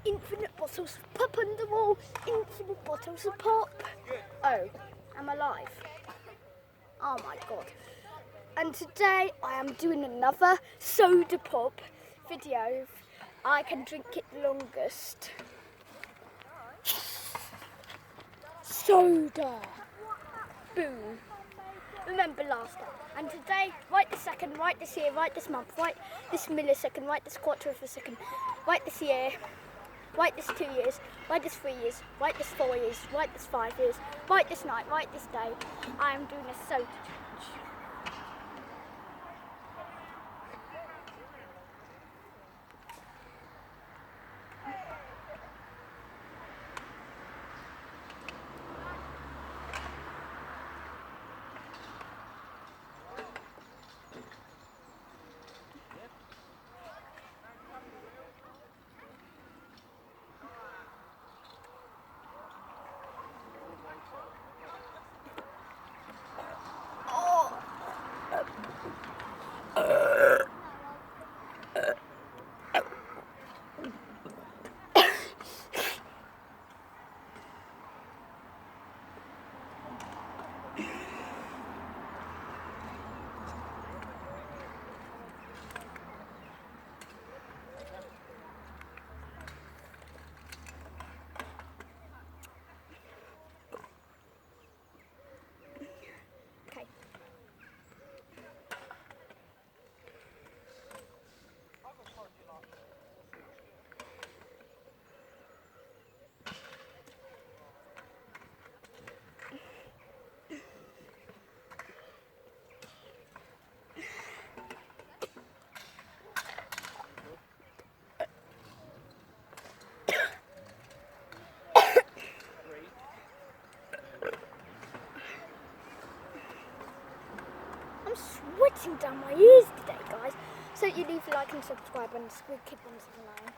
Infinite bottles of pop on the wall. Infinite bottles of pop. Oh, I'm alive. Oh my god. And today I am doing another soda pop video. I can drink it longest. Soda. Boom. Remember last time. And today, right this second, right this year, right this month, right this millisecond, right this quarter of a second, right this year, right this 2 years, right this 3 years, right this 4 years, right this 5 years, right this night, right this day, I am doing a soda challenge. Okay. I'm sweating down my ears today, guys. So you leave a like and subscribe and keep on the line.